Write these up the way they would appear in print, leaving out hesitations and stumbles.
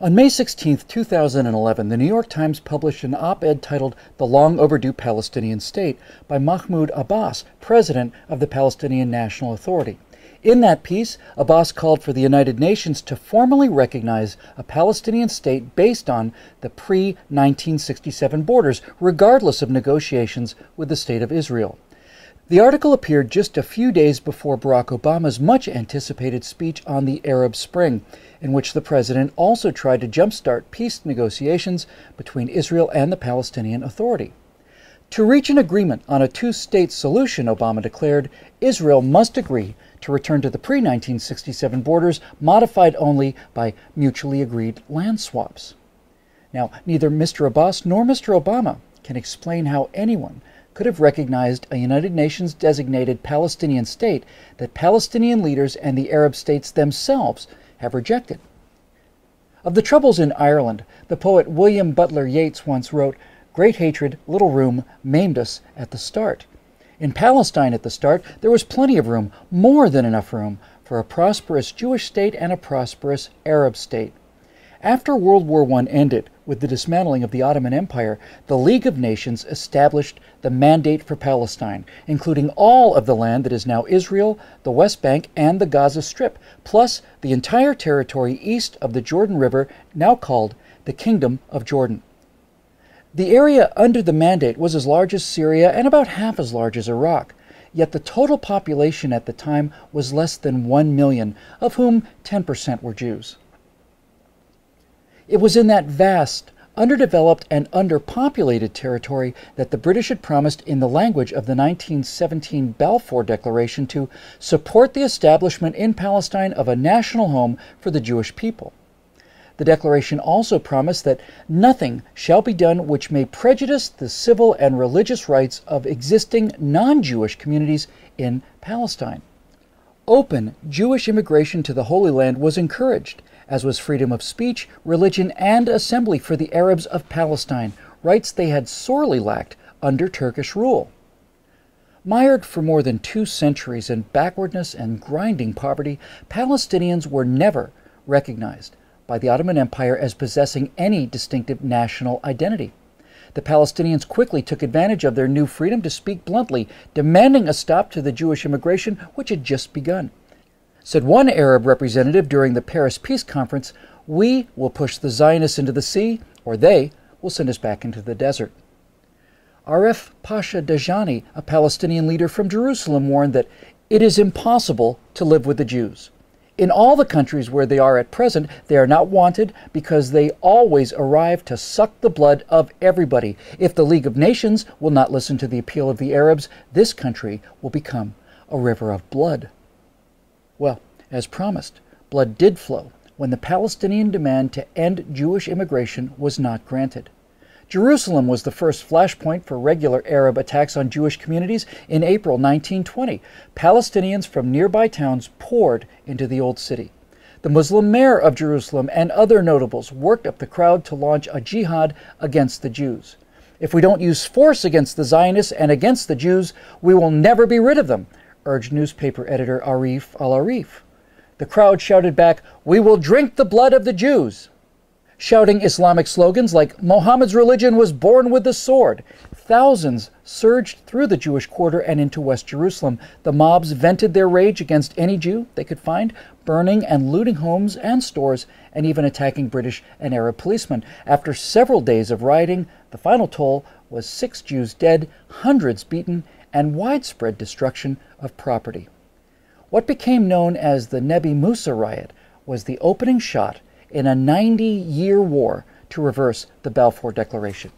On May 16, 2011, the New York Times published an op-ed titled "The Long Overdue Palestinian State" by Mahmoud Abbas, president of the Palestinian National Authority. In that piece, Abbas called for the United Nations to formally recognize a Palestinian state based on the pre-1967 borders, regardless of negotiations with the State of Israel. The article appeared just a few days before Barack Obama's much-anticipated speech on the Arab Spring, in which the president also tried to jumpstart peace negotiations between Israel and the Palestinian Authority. To reach an agreement on a two-state solution, Obama declared, Israel must agree to return to the pre-1967 borders, modified only by mutually agreed land swaps. Now, neither Mr. Abbas nor Mr. Obama can explain how anyone could have recognized a United Nations designated Palestinian state that Palestinian leaders and the Arab states themselves have rejected. Of the troubles in Ireland, the poet William Butler Yeats once wrote, "Great hatred, little room, maimed us at the start." In Palestine at the start, there was plenty of room, more than enough room, for a prosperous Jewish state and a prosperous Arab state. After World War I ended, with the dismantling of the Ottoman Empire, the League of Nations established the Mandate for Palestine, including all of the land that is now Israel, the West Bank, and the Gaza Strip, plus the entire territory east of the Jordan River, now called the Kingdom of Jordan. The area under the Mandate was as large as Syria and about half as large as Iraq, yet the total population at the time was less than 1 million, of whom 10% were Jews. It was in that vast, underdeveloped, and underpopulated territory that the British had promised in the language of the 1917 Balfour Declaration to support the establishment in Palestine of a national home for the Jewish people. The declaration also promised that nothing shall be done which may prejudice the civil and religious rights of existing non-Jewish communities in Palestine. Open Jewish immigration to the Holy Land was encouraged, as was freedom of speech, religion, and assembly for the Arabs of Palestine, rights they had sorely lacked under Turkish rule. Mired for more than 2 centuries in backwardness and grinding poverty, Palestinians were never recognized by the Ottoman Empire as possessing any distinctive national identity. The Palestinians quickly took advantage of their new freedom to speak bluntly, demanding a stop to the Jewish immigration which had just begun. Said one Arab representative during the Paris Peace Conference, "We will push the Zionists into the sea, or they will send us back into the desert." Aref Pasha Dajani, a Palestinian leader from Jerusalem, warned that it is impossible to live with the Jews. In all the countries where they are at present, they are not wanted because they always arrive to suck the blood of everybody. If the League of Nations will not listen to the appeal of the Arabs, this country will become a river of blood. Well, as promised, blood did flow when the Palestinian demand to end Jewish immigration was not granted. Jerusalem was the first flashpoint for regular Arab attacks on Jewish communities in April 1920. Palestinians from nearby towns poured into the old city. The Muslim mayor of Jerusalem and other notables worked up the crowd to launch a jihad against the Jews. "If we don't use force against the Zionists and against the Jews, we will never be rid of them," urged newspaper editor Arif al-Arif. The crowd shouted back, "We will drink the blood of the Jews," shouting Islamic slogans like "Muhammad's religion was born with the sword." Thousands surged through the Jewish quarter and into West Jerusalem. The mobs vented their rage against any Jew they could find, burning and looting homes and stores, and even attacking British and Arab policemen. After several days of rioting, the final toll was 6 Jews dead, hundreds beaten, and widespread destruction of property. What became known as the Nebi Musa riot was the opening shot in a 90-year war to reverse the Balfour Declaration.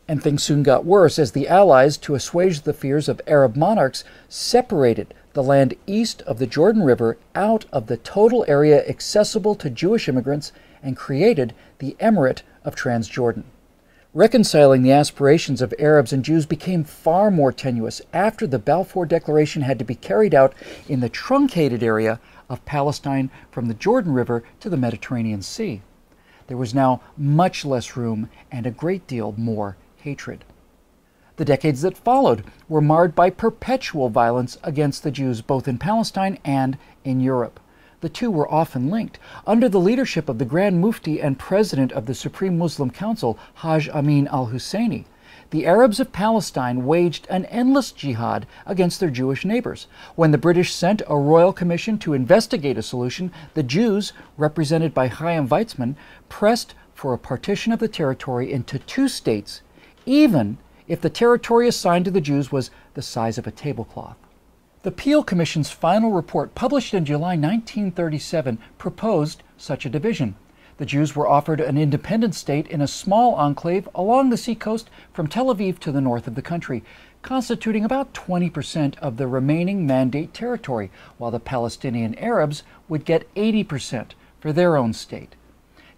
And things soon got worse as the Allies, to assuage the fears of Arab monarchs, separated the land east of the Jordan River out of the total area accessible to Jewish immigrants and created the Emirate of Transjordan. Reconciling the aspirations of Arabs and Jews became far more tenuous after the Balfour Declaration had to be carried out in the truncated area of Palestine from the Jordan River to the Mediterranean Sea. There was now much less room and a great deal more hatred. The decades that followed were marred by perpetual violence against the Jews both in Palestine and in Europe. The two were often linked. Under the leadership of the Grand Mufti and President of the Supreme Muslim Council, Haj Amin al-Husseini, the Arabs of Palestine waged an endless jihad against their Jewish neighbors. When the British sent a royal commission to investigate a solution, the Jews, represented by Chaim Weizmann, pressed for a partition of the territory into two states, even if the territory assigned to the Jews was the size of a tablecloth. The Peel Commission's final report, published in July 1937, proposed such a division. The Jews were offered an independent state in a small enclave along the seacoast from Tel Aviv to the north of the country, constituting about 20% of the remaining Mandate territory, while the Palestinian Arabs would get 80% for their own state.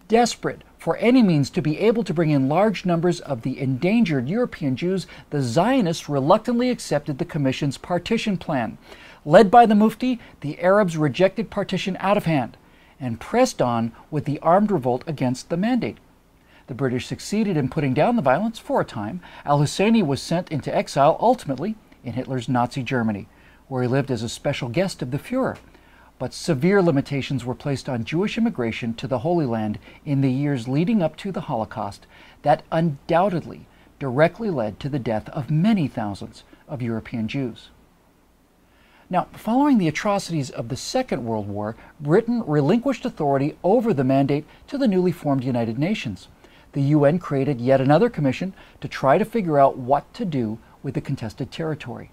Desperate for any means to be able to bring in large numbers of the endangered European Jews, the Zionists reluctantly accepted the Commission's partition plan. Led by the Mufti, the Arabs rejected partition out of hand and pressed on with the armed revolt against the Mandate. The British succeeded in putting down the violence for a time. Al-Husseini was sent into exile, ultimately in Hitler's Nazi Germany, where he lived as a special guest of the Führer. But severe limitations were placed on Jewish immigration to the Holy Land in the years leading up to the Holocaust that undoubtedly directly led to the death of many thousands of European Jews. Now, following the atrocities of the Second World War, Britain relinquished authority over the Mandate to the newly formed United Nations. The UN created yet another commission to try to figure out what to do with the contested territory.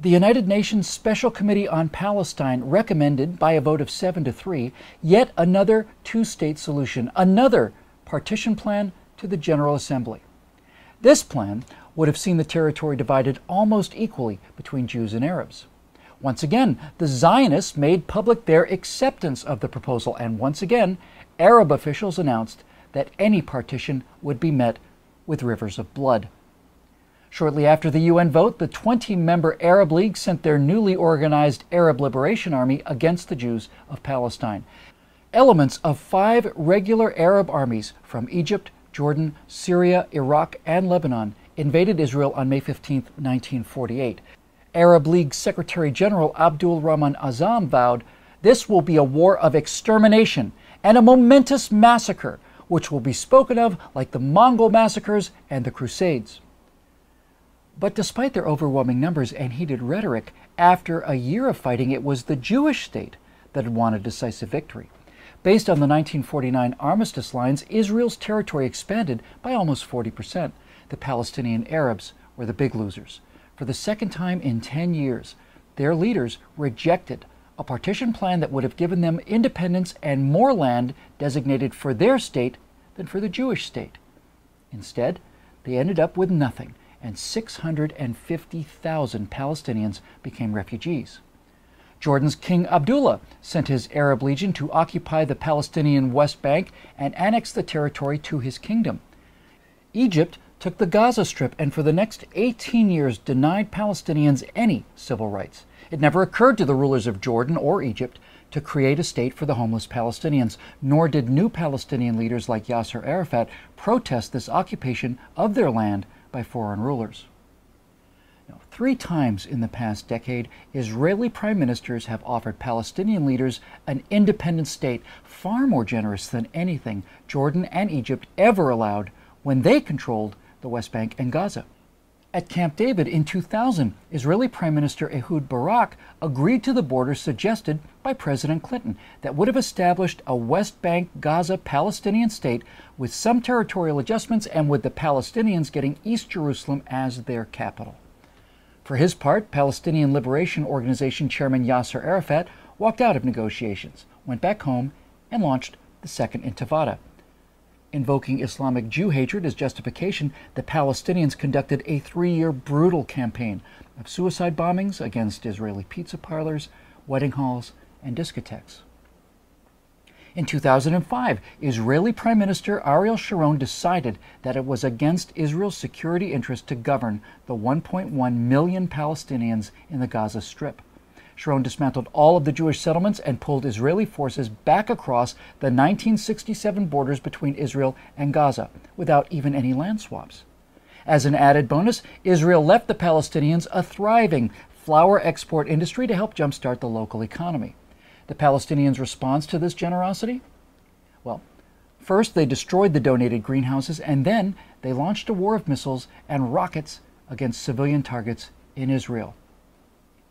The United Nations Special Committee on Palestine recommended, by a vote of 7-3, yet another two-state solution, another partition plan to the General Assembly. This plan would have seen the territory divided almost equally between Jews and Arabs. Once again, the Zionists made public their acceptance of the proposal, and once again, Arab officials announced that any partition would be met with rivers of blood. Shortly after the UN vote, the 20-member Arab League sent their newly organized Arab Liberation Army against the Jews of Palestine. Elements of 5 regular Arab armies from Egypt, Jordan, Syria, Iraq, and Lebanon invaded Israel on May 15, 1948. Arab League Secretary General Abdul Rahman Azam vowed, "This will be a war of extermination and a momentous massacre, which will be spoken of like the Mongol massacres and the Crusades." But despite their overwhelming numbers and heated rhetoric, after a year of fighting, it was the Jewish state that had won a decisive victory. Based on the 1949 armistice lines, Israel's territory expanded by almost 40%. The Palestinian Arabs were the big losers. For the second time in 10 years, their leaders rejected a partition plan that would have given them independence and more land designated for their state than for the Jewish state. Instead, they ended up with nothing, and 650,000 Palestinians became refugees. Jordan's King Abdullah sent his Arab legion to occupy the Palestinian West Bank and annex the territory to his kingdom. Egypt took the Gaza Strip and for the next 18 years denied Palestinians any civil rights. It never occurred to the rulers of Jordan or Egypt to create a state for the homeless Palestinians, nor did new Palestinian leaders like Yasser Arafat protest this occupation of their land by foreign rulers. Now, 3 times in the past decade, Israeli prime ministers have offered Palestinian leaders an independent state, far more generous than anything Jordan and Egypt ever allowed when they controlled the West Bank and Gaza. At Camp David in 2000, Israeli Prime Minister Ehud Barak agreed to the border suggested by President Clinton that would have established a West Bank Gaza Palestinian state with some territorial adjustments and with the Palestinians getting East Jerusalem as their capital. For his part, Palestinian Liberation Organization Chairman Yasser Arafat walked out of negotiations, went back home, and launched the Second Intifada. Invoking Islamic Jew hatred as justification, the Palestinians conducted a 3-year brutal campaign of suicide bombings against Israeli pizza parlors, wedding halls, and discotheques. In 2005, Israeli Prime Minister Ariel Sharon decided that it was against Israel's security interest to govern the 1.1 million Palestinians in the Gaza Strip. Sharon dismantled all of the Jewish settlements and pulled Israeli forces back across the 1967 borders between Israel and Gaza without even any land swaps. As an added bonus, Israel left the Palestinians a thriving flour export industry to help jumpstart the local economy. the Palestinians' response to this generosity? Well, first they destroyed the donated greenhouses, and then they launched a war of missiles and rockets against civilian targets in Israel.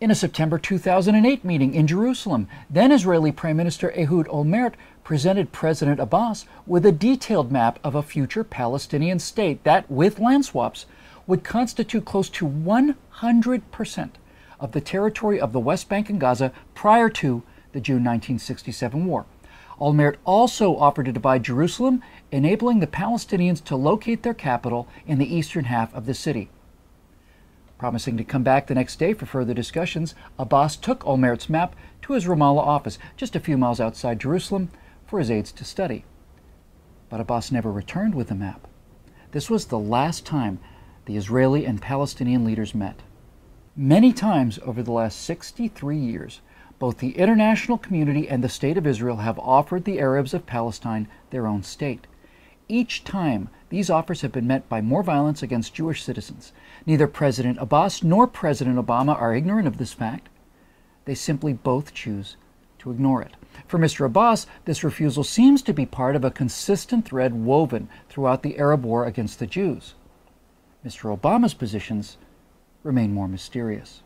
In a September 2008 meeting in Jerusalem, then Israeli Prime Minister Ehud Olmert presented President Abbas with a detailed map of a future Palestinian state that, with land swaps, would constitute close to 100% of the territory of the West Bank and Gaza prior to the June 1967 war. Olmert also offered to divide Jerusalem, enabling the Palestinians to locate their capital in the eastern half of the city. Promising to come back the next day for further discussions, Abbas took Olmert's map to his Ramallah office, just a few miles outside Jerusalem, for his aides to study. But Abbas never returned with the map. This was the last time the Israeli and Palestinian leaders met. Many times over the last 63 years, both the international community and the State of Israel have offered the Arabs of Palestine their own state. Each time, these offers have been met by more violence against Jewish citizens. Neither President Abbas nor President Obama are ignorant of this fact. They simply both choose to ignore it. For Mr. Abbas, this refusal seems to be part of a consistent thread woven throughout the Arab war against the Jews. Mr. Obama's positions remain more mysterious.